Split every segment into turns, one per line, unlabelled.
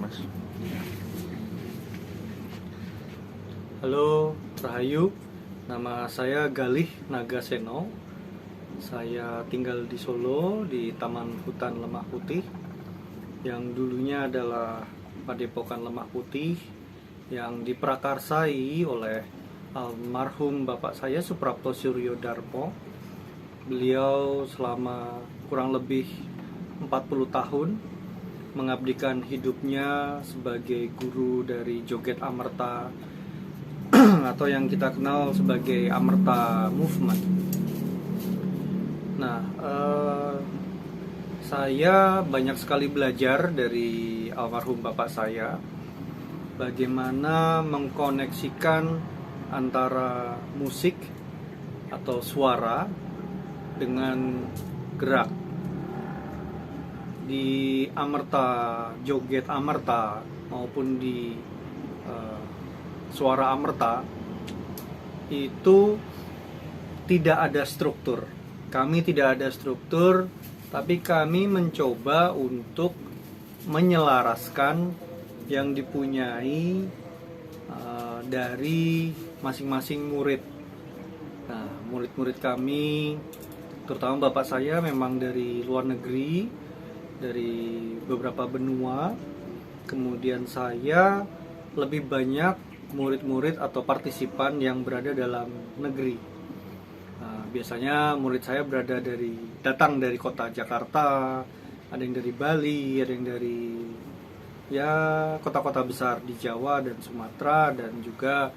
Mas.
Halo, Rahayu. Nama saya Galih Nagaseno. Saya tinggal di Solo, di Taman Hutan Lemah Putih, yang dulunya adalah Padepokan Lemah Putih, yang diprakarsai oleh almarhum bapak saya Suprapto Suryo Darmo. Beliau selama kurang lebih 40 tahun mengabdikan hidupnya sebagai guru dari Joget Amerta atau yang kita kenal sebagai Amerta Movement. Nah, saya banyak sekali belajar dari almarhum bapak saya, bagaimana mengkoneksikan antara musik atau suara dengan gerak. Di Amerta, Joget Amerta maupun di suara Amerta itu tidak ada struktur. Kami tidak ada struktur, tapi kami mencoba untuk menyelaraskan yang dipunyai dari masing-masing murid. Nah, murid-murid kami, terutama bapak saya memang dari luar negeri, dari beberapa benua. Kemudian saya lebih banyak murid-murid atau partisipan yang berada dalam negeri. Biasanya murid saya datang dari kota Jakarta, ada yang dari Bali, ada yang dari kota-kota besar di Jawa dan Sumatera dan juga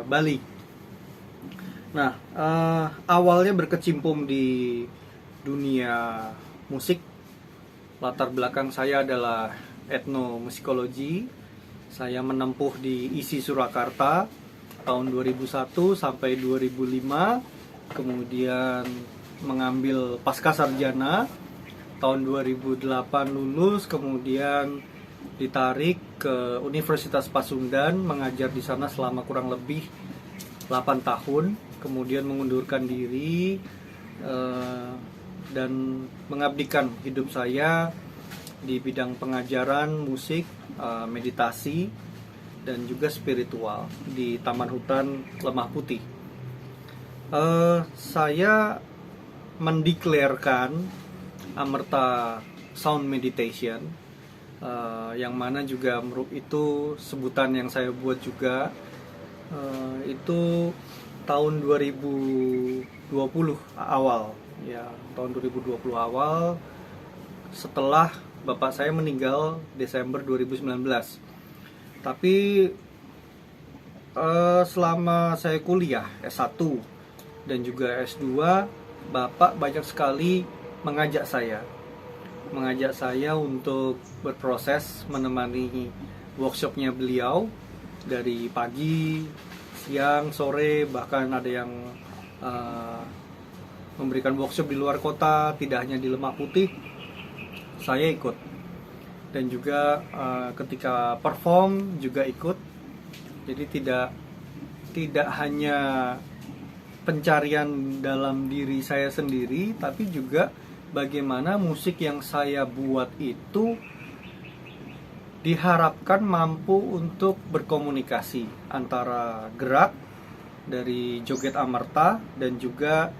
Bali. Nah, awalnya berkecimpung di dunia musik. Latar belakang saya adalah etnomusikologi. Saya menempuh di ISI Surakarta tahun 2001 sampai 2005, kemudian mengambil pasca sarjana tahun 2008 lulus, kemudian ditarik ke Universitas Pasundan mengajar di sana selama kurang lebih 8 tahun, kemudian mengundurkan diri dan mengabdikan hidup saya di bidang pengajaran musik, meditasi, dan juga spiritual di Taman Hutan Lemah Putih. Saya mendeklarkan Amerta Sound Meditation, yang mana juga itu sebutan yang saya buat juga. Itu tahun 2020 awal, ya, tahun 2020 awal, setelah bapak saya meninggal Desember 2019. Tapi selama saya kuliah S1 dan juga S2, bapak banyak sekali mengajak saya untuk berproses menemani workshopnya beliau dari pagi, siang, sore, bahkan ada yang memberikan workshop di luar kota, tidak hanya di Lemah Putih. Saya ikut, dan juga ketika perform juga ikut. Jadi tidak hanya pencarian dalam diri saya sendiri, tapi juga bagaimana musik yang saya buat itu diharapkan mampu untuk berkomunikasi antara gerak dari Joget Amerta dan juga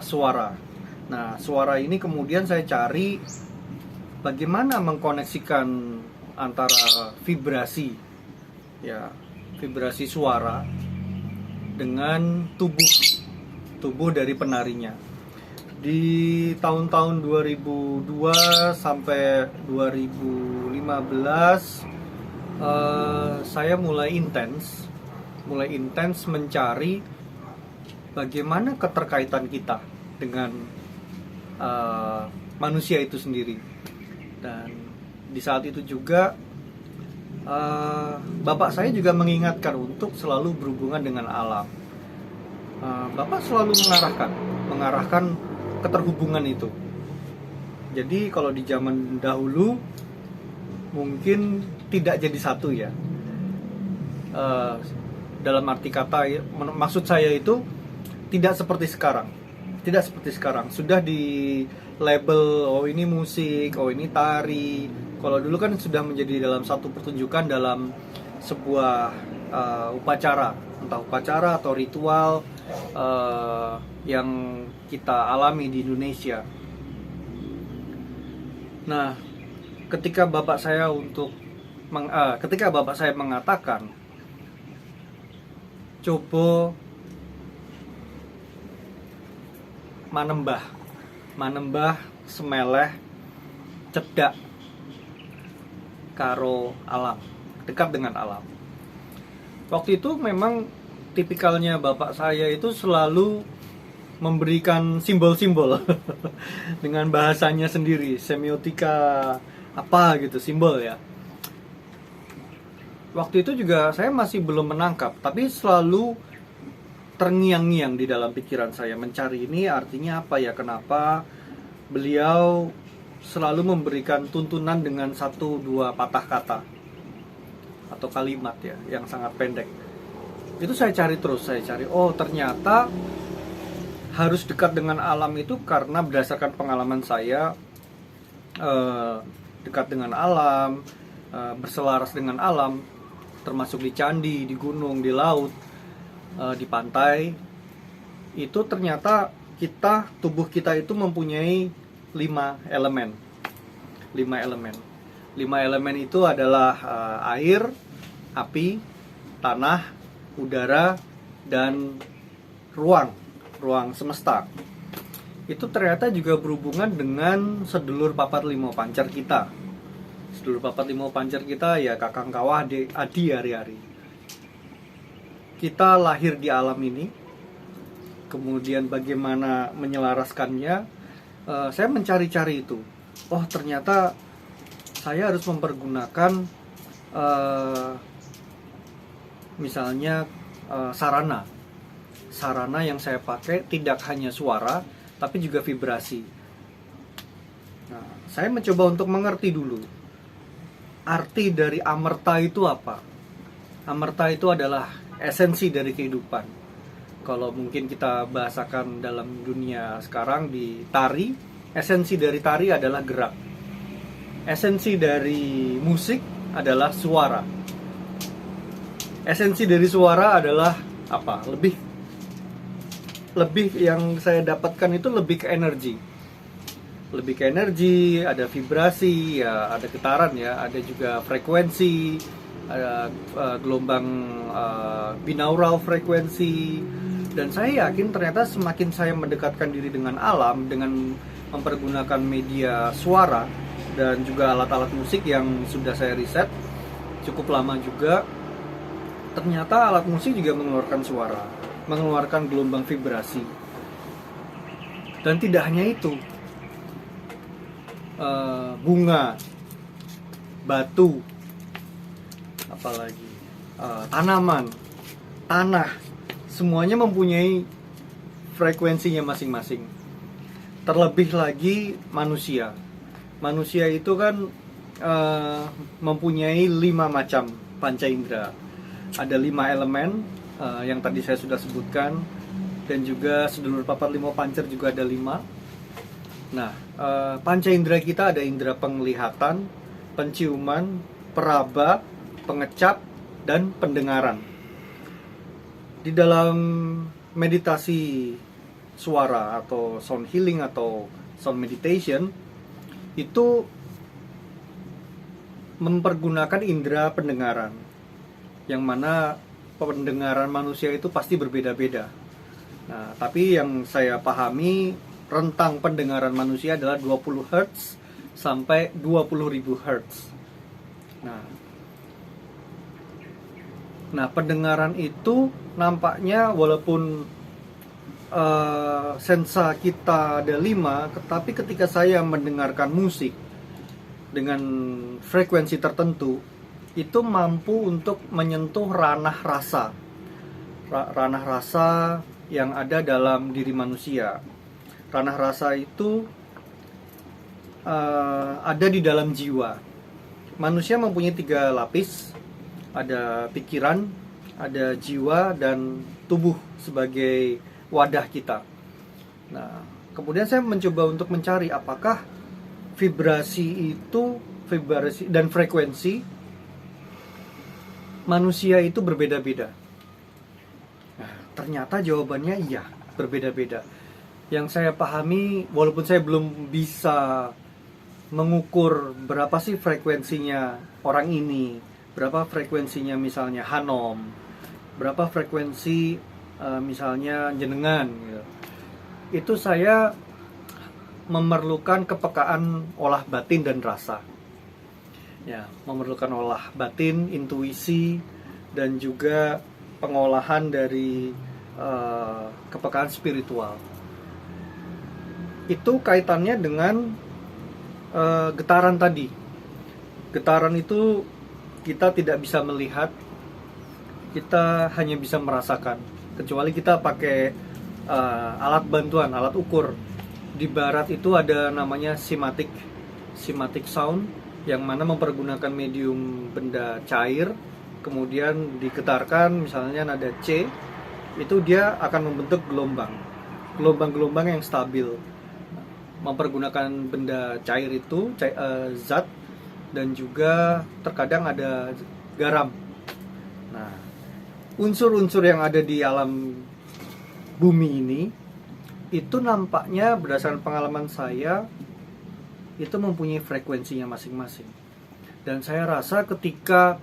suara. Nah, suara ini kemudian saya cari bagaimana mengkoneksikan antara vibrasi suara dengan tubuh dari penarinya. Di tahun-tahun 2002 sampai 2015 saya mulai intens mencari bagaimana keterkaitan kita dengan manusia itu sendiri. Dan di saat itu juga bapak saya juga mengingatkan untuk selalu berhubungan dengan alam. Bapak selalu mengarahkan keterhubungan itu. Jadi kalau di zaman dahulu mungkin tidak jadi satu, ya. Dalam arti kata, maksud saya itu tidak seperti sekarang. Sudah di label, oh ini musik, oh ini tari, Kalau dulu kan sudah menjadi dalam satu pertunjukan dalam sebuah upacara, entah upacara atau ritual yang kita alami di Indonesia. Nah, ketika bapak saya mengatakan coba manembah semeleh cedak karo alam, dekat dengan alam. Waktu itu memang tipikalnya bapak saya itu selalu memberikan simbol-simbol dengan bahasanya sendiri, semiotika apa gitu, simbol ya. Waktu itu juga saya masih belum menangkap, tapi selalu terngiang-ngiang di dalam pikiran saya, mencari ini artinya apa ya, kenapa beliau selalu memberikan tuntunan dengan 1-2 patah kata atau kalimat ya, yang sangat pendek. Itu saya cari terus, oh ternyata harus dekat dengan alam itu karena berdasarkan pengalaman saya, dekat dengan alam, berselaras dengan alam, termasuk di candi, di gunung, di laut, di pantai. Itu ternyata tubuh kita itu mempunyai 5 elemen. 5 elemen itu adalah air, api, tanah, udara, dan ruang semesta. Itu ternyata juga berhubungan dengan sedulur papat limo pancer kita. Sedulur papat limo pancer kita ya kakang kawah adi hari-hari. Kita lahir di alam ini, kemudian bagaimana menyelaraskannya, saya mencari-cari itu. Oh ternyata saya harus mempergunakan misalnya sarana yang saya pakai tidak hanya suara tapi juga vibrasi. Nah, saya mencoba untuk mengerti dulu arti dari amerta itu apa. Amerta itu adalah esensi dari kehidupan. Kalau mungkin kita bahasakan dalam dunia sekarang di tari, esensi dari tari adalah gerak. Esensi dari musik adalah suara. Esensi dari suara adalah apa? Lebih yang saya dapatkan itu lebih ke energi. Lebih ke energi, ada vibrasi, ya ada getaran ya, ada juga frekuensi, ada gelombang binaural frekuensi. Dan saya yakin ternyata semakin saya mendekatkan diri dengan alam dengan mempergunakan media suara dan juga alat-alat musik yang sudah saya riset cukup lama juga, ternyata alat musik juga mengeluarkan suara, mengeluarkan gelombang vibrasi. Dan tidak hanya itu, bunga, batu, apalagi tanaman, tanah, semuanya mempunyai frekuensinya masing-masing. Terlebih lagi manusia. Manusia itu kan mempunyai 5 macam panca indera. Ada 5 elemen yang tadi saya sudah sebutkan, dan juga sedulur papat limo pancer juga ada 5. Nah, panca indera kita ada indera penglihatan, penciuman, peraba, pengecap, dan pendengaran. Di dalam meditasi suara atau sound healing atau sound meditation itu mempergunakan indera pendengaran, yang mana pendengaran manusia itu pasti berbeda-beda. Nah, tapi yang saya pahami rentang pendengaran manusia adalah 20 Hz sampai 20.000 Hz. Nah, pendengaran itu nampaknya walaupun sensa kita ada 5, tetapi ketika saya mendengarkan musik dengan frekuensi tertentu, itu mampu untuk menyentuh ranah rasa. Ranah rasa yang ada dalam diri manusia. Ranah rasa itu ada di dalam jiwa. Manusia mempunyai 3 lapis. Ada pikiran, ada jiwa, dan tubuh sebagai wadah kita. Nah, kemudian saya mencoba untuk mencari apakah vibrasi itu vibrasi dan frekuensi manusia itu berbeda-beda. Nah, ternyata jawabannya iya, berbeda-beda. Yang saya pahami, walaupun saya belum bisa mengukur berapa sih frekuensinya orang ini, berapa frekuensinya misalnya Hanom, berapa frekuensi misalnya jenengan gitu. Itu saya memerlukan kepekaan olah batin dan rasa. Ya, memerlukan olah batin, intuisi, dan juga pengolahan dari kepekaan spiritual. Itu kaitannya dengan getaran tadi. Getaran itu kita tidak bisa melihat, kita hanya bisa merasakan. Kecuali kita pakai alat bantuan, alat ukur. Di barat itu ada namanya cymatic sound, yang mana mempergunakan medium benda cair, kemudian digetarkan, misalnya nada C, itu dia akan membentuk gelombang-gelombang yang stabil. Mempergunakan benda cair itu, zat, dan juga terkadang ada garam. Nah, unsur-unsur yang ada di alam bumi ini, itu nampaknya berdasarkan pengalaman saya, itu mempunyai frekuensinya masing-masing. Dan saya rasa ketika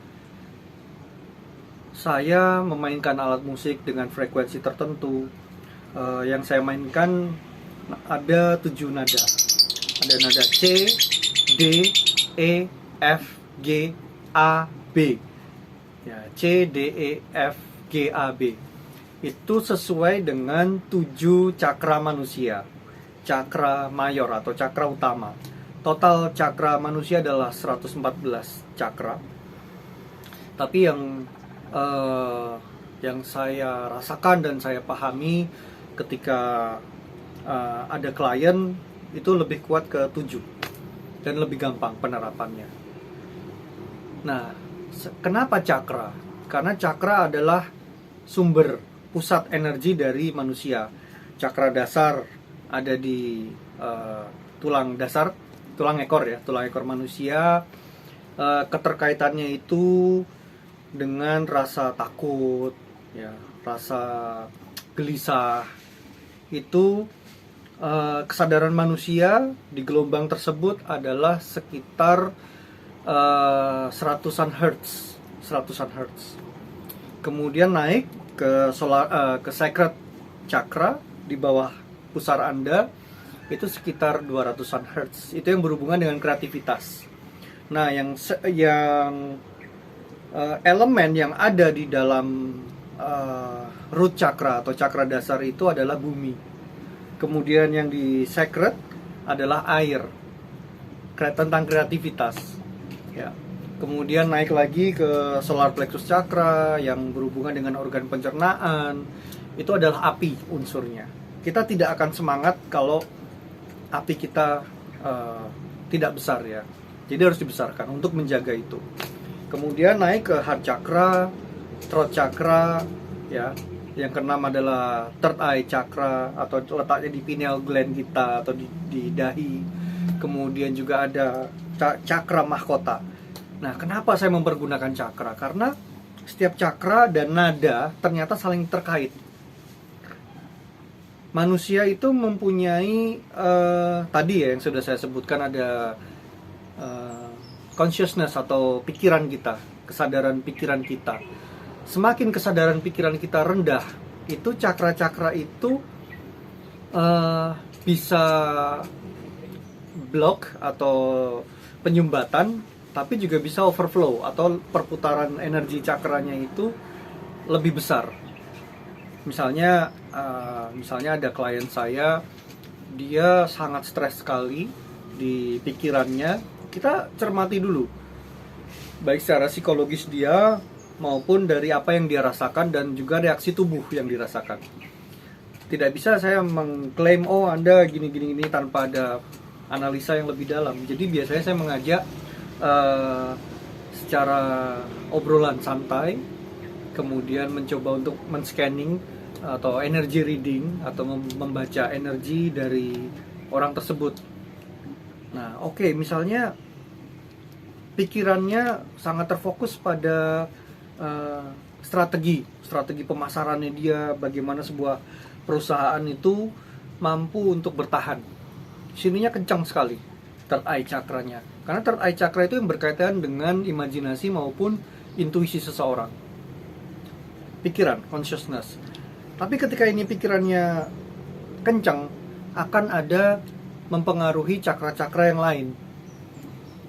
saya memainkan alat musik dengan frekuensi tertentu, yang saya mainkan ada 7 nada. Ada nada C, D, E, F, G, A, B. Ya, C, D, E, F, G, A, B. Itu sesuai dengan 7 cakra manusia. Cakra mayor atau cakra utama. Total cakra manusia adalah 114 cakra. Tapi yang saya rasakan dan saya pahami ketika ada klien, itu lebih kuat ke 7 dan lebih gampang penerapannya. Nah, kenapa cakra? Karena cakra adalah sumber pusat energi dari manusia. Cakra dasar ada di tulang ekor manusia. Keterkaitannya itu dengan rasa takut, ya, rasa gelisah. Itu kesadaran manusia di gelombang tersebut adalah sekitar 100-an hertz. Kemudian naik ke sacred chakra di bawah pusar Anda, itu sekitar 200-an hertz. Itu yang berhubungan dengan kreativitas. Nah, yang elemen yang ada di dalam root chakra atau chakra dasar itu adalah bumi. Kemudian yang di sacred adalah air, tentang kreativitas. Ya. Kemudian naik lagi ke solar plexus chakra yang berhubungan dengan organ pencernaan. Itu adalah api unsurnya. Kita tidak akan semangat kalau api kita tidak besar, ya. Jadi harus dibesarkan untuk menjaga itu. Kemudian naik ke heart chakra, throat chakra, ya. Yang keenam adalah third eye chakra atau letaknya di pineal gland kita atau di dahi. Kemudian juga ada cakra mahkota. Nah, kenapa saya mempergunakan cakra? Karena setiap cakra dan nada ternyata saling terkait. Manusia itu mempunyai tadi ya yang sudah saya sebutkan, ada consciousness atau pikiran kita, kesadaran pikiran kita. Semakin kesadaran pikiran kita rendah, itu cakra-cakra itu bisa block atau penyumbatan, tapi juga bisa overflow atau perputaran energi cakranya itu lebih besar. Misalnya ada klien saya, dia sangat stres sekali di pikirannya. Kita cermati dulu, baik secara psikologis dia maupun dari apa yang dia rasakan dan juga reaksi tubuh yang dirasakan. Tidak bisa saya mengklaim, oh Anda gini-gini tanpa ada analisa yang lebih dalam. Jadi biasanya saya mengajak secara obrolan santai, kemudian mencoba untuk men-scanning atau energy reading atau membaca energi dari orang tersebut. Nah, oke, misalnya pikirannya sangat terfokus pada strategi pemasarannya dia, bagaimana sebuah perusahaan itu mampu untuk bertahan. Sininya kencang sekali third eye chakranya, karena third eye chakra itu yang berkaitan dengan imajinasi maupun intuisi seseorang, pikiran, consciousness. Tapi ketika ini pikirannya kencang, akan ada mempengaruhi cakra-cakra yang lain,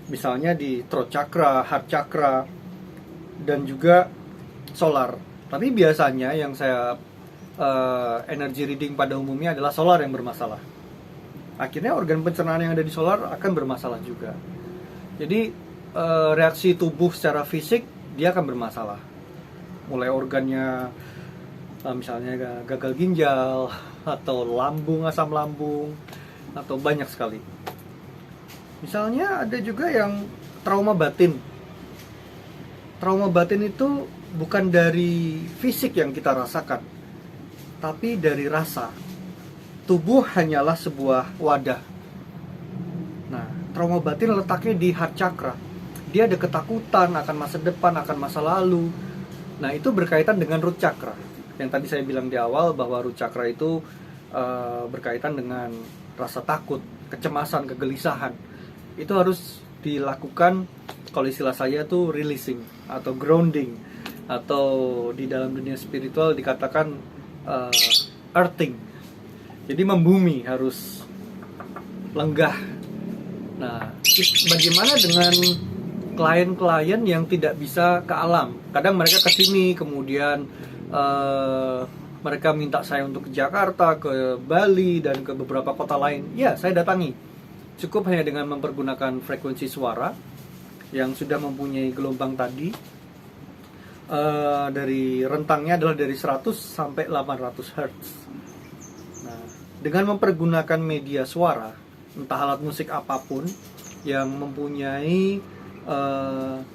misalnya di throat chakra, heart chakra, dan juga solar. Tapi biasanya yang saya energy reading pada umumnya adalah solar yang bermasalah. Akhirnya organ pencernaan yang ada di solar akan bermasalah juga. Jadi reaksi tubuh secara fisik dia akan bermasalah. Mulai organnya misalnya gagal ginjal, atau lambung, asam lambung, atau banyak sekali. Misalnya ada juga yang trauma batin. Trauma batin itu bukan dari fisik yang kita rasakan, tapi dari rasa. Tubuh hanyalah sebuah wadah. Nah, trauma batin letaknya di heart chakra. Dia ada ketakutan akan masa depan, akan masa lalu. Nah, itu berkaitan dengan root chakra. Yang tadi saya bilang di awal bahwa root chakra itu berkaitan dengan rasa takut, kecemasan, kegelisahan. Itu harus dilakukan, kalau istilah saya tuh releasing atau grounding, atau di dalam dunia spiritual dikatakan earthing. Jadi membumi, harus lenggah. Nah, bagaimana dengan klien-klien yang tidak bisa ke alam? Kadang mereka ke sini, kemudian mereka minta saya untuk ke Jakarta, ke Bali, dan ke beberapa kota lain. Ya, saya datangi. Cukup hanya dengan mempergunakan frekuensi suara yang sudah mempunyai gelombang tadi. Dari rentangnya adalah dari 100 sampai 800 Hz. Nah, dengan mempergunakan media suara, entah alat musik apapun yang mempunyai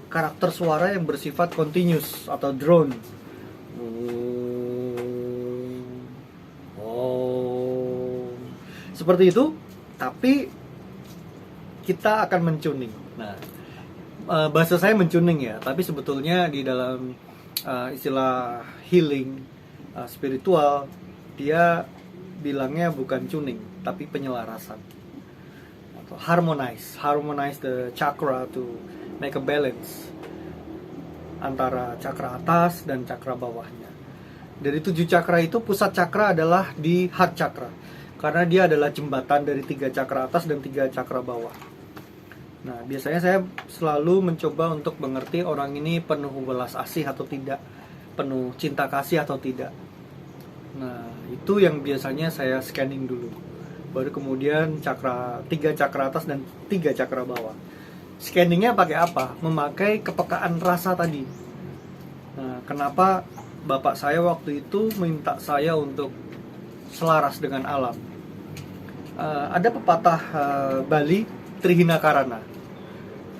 karakter suara yang bersifat continuous atau drone, seperti itu, tapi kita akan mentuning. Nah, bahasa saya mentuning ya, tapi sebetulnya di dalam istilah healing spiritual, dia bilangnya bukan tuning, tapi penyelarasan atau harmonize the chakra to make a balance antara cakra atas dan cakra bawahnya. Dari 7 cakra itu, pusat cakra adalah di heart chakra, karena dia adalah jembatan dari 3 cakra atas dan 3 cakra bawah. Nah, biasanya saya selalu mencoba untuk mengerti orang ini penuh belas asih atau tidak, penuh cinta kasih atau tidak. Nah, itu yang biasanya saya scanning dulu. Baru kemudian 3 cakra atas dan 3 cakra bawah. Scanningnya pakai apa? Memakai kepekaan rasa tadi. Nah, kenapa bapak saya waktu itu minta saya untuk selaras dengan alam? Ada pepatah Bali, Trihina Karana.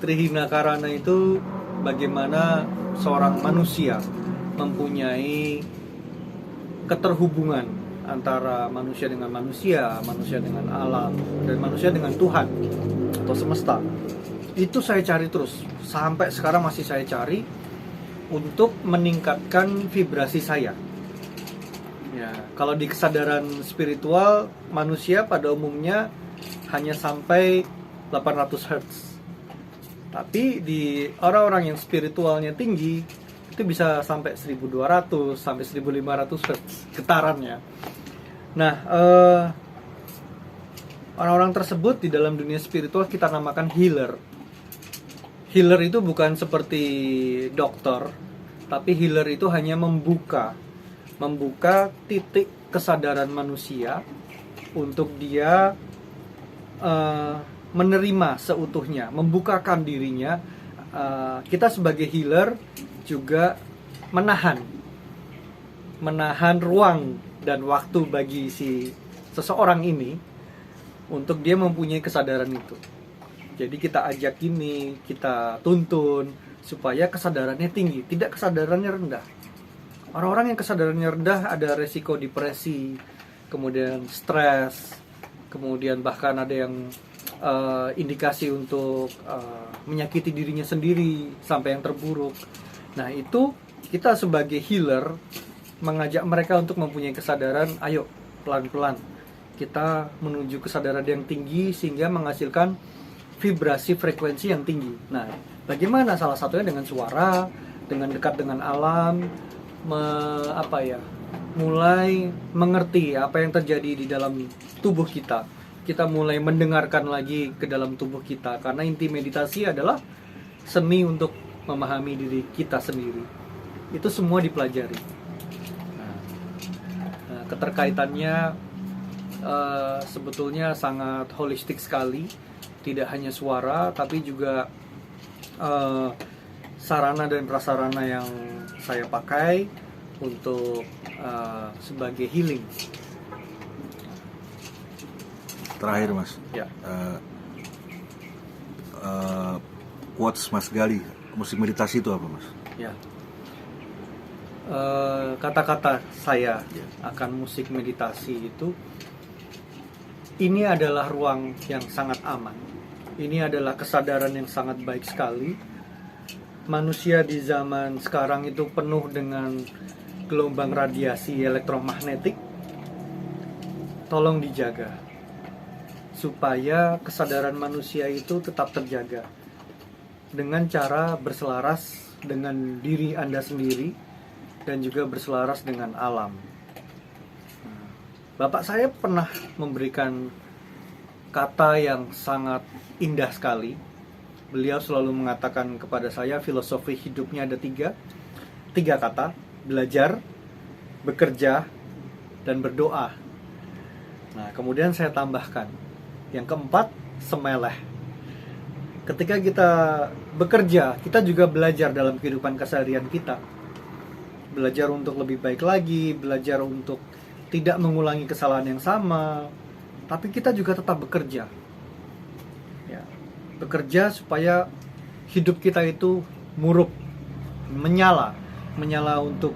Trihina Karana itu bagaimana seorang manusia mempunyai keterhubungan antara manusia dengan manusia, manusia dengan alam, dan manusia dengan Tuhan atau semesta. Itu saya cari terus, sampai sekarang masih saya cari untuk meningkatkan vibrasi saya. Ya, kalau di kesadaran spiritual, manusia pada umumnya hanya sampai 800 Hz. Tapi di orang-orang yang spiritualnya tinggi, itu bisa sampai 1200 sampai 1500 Hz getarannya. Nah, orang-orang tersebut di dalam dunia spiritual kita namakan healer. Healer itu bukan seperti dokter, tapi healer itu hanya membuka titik kesadaran manusia untuk dia menerima seutuhnya, membukakan dirinya. Kita sebagai healer juga menahan ruang dan waktu bagi si seseorang ini untuk dia mempunyai kesadaran itu. Jadi kita ajak ini, kita tuntun supaya kesadarannya tinggi, tidak kesadarannya rendah. Orang-orang yang kesadarannya rendah ada resiko depresi, kemudian stres, kemudian bahkan ada yang indikasi untuk menyakiti dirinya sendiri sampai yang terburuk. Nah, itu kita sebagai healer mengajak mereka untuk mempunyai kesadaran, ayo pelan-pelan kita menuju kesadaran yang tinggi sehingga menghasilkan vibrasi frekuensi yang tinggi. Nah, bagaimana? Salah satunya dengan suara, dengan dekat dengan alam, mulai mengerti apa yang terjadi di dalam tubuh kita. Kita mulai mendengarkan lagi ke dalam tubuh kita, karena inti meditasi adalah seni untuk memahami diri kita sendiri. Itu semua dipelajari. Nah, keterkaitannya sebetulnya sangat holistik sekali. Tidak hanya suara, tapi juga sarana dan prasarana yang saya pakai untuk sebagai healing.
Terakhir Mas,
Ya.
Quotes Mas Gali, musik meditasi itu apa Mas?
Ya. Kata-kata saya akan musik meditasi itu, ini adalah ruang yang sangat aman. Ini adalah kesadaran yang sangat baik sekali. Manusia di zaman sekarang itu penuh dengan gelombang radiasi elektromagnetik. Tolong dijaga supaya kesadaran manusia itu tetap terjaga dengan cara berselaras dengan diri Anda sendiri dan juga berselaras dengan alam. Bapak saya pernah memberikan kata yang sangat indah sekali. Beliau selalu mengatakan kepada saya, filosofi hidupnya ada tiga kata: belajar, bekerja, dan berdoa. Nah, kemudian saya tambahkan yang keempat, semeleh. Ketika kita bekerja, kita juga belajar dalam kehidupan keseharian kita. Belajar untuk lebih baik lagi, belajar untuk tidak mengulangi kesalahan yang sama, tapi kita juga tetap bekerja. Ya, bekerja supaya hidup kita itu murub, menyala untuk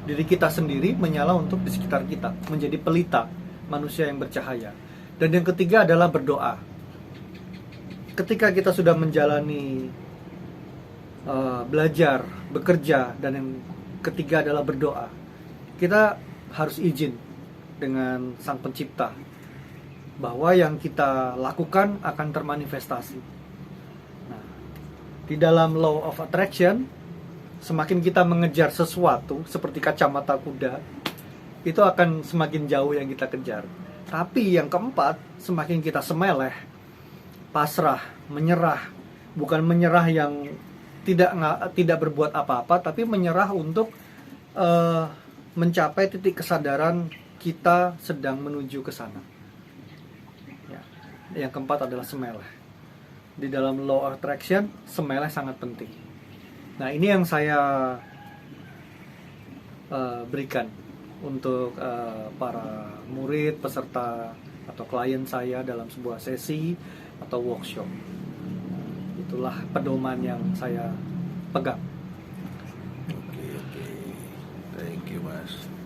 diri kita sendiri, menyala untuk di sekitar kita, menjadi pelita manusia yang bercahaya. Dan yang ketiga adalah berdoa. Ketika kita sudah menjalani belajar, bekerja, dan yang ketiga adalah berdoa, kita harus izin dengan Sang Pencipta bahwa yang kita lakukan akan termanifestasi. Nah, di dalam law of attraction, semakin kita mengejar sesuatu seperti kacamata kuda, itu akan semakin jauh yang kita kejar. Tapi yang keempat, semakin kita semeleh, pasrah, menyerah, bukan menyerah yang tidak berbuat apa-apa, tapi menyerah untuk mencapai titik kesadaran kita sedang menuju ke sana. Ya. Yang keempat adalah semeleh. Di dalam law of attraction, semeleh sangat penting. Nah, ini yang saya berikan untuk para murid, peserta atau klien saya dalam sebuah sesi atau workshop. Itulah pedoman yang saya pegang.
Oke. Thank you Mas.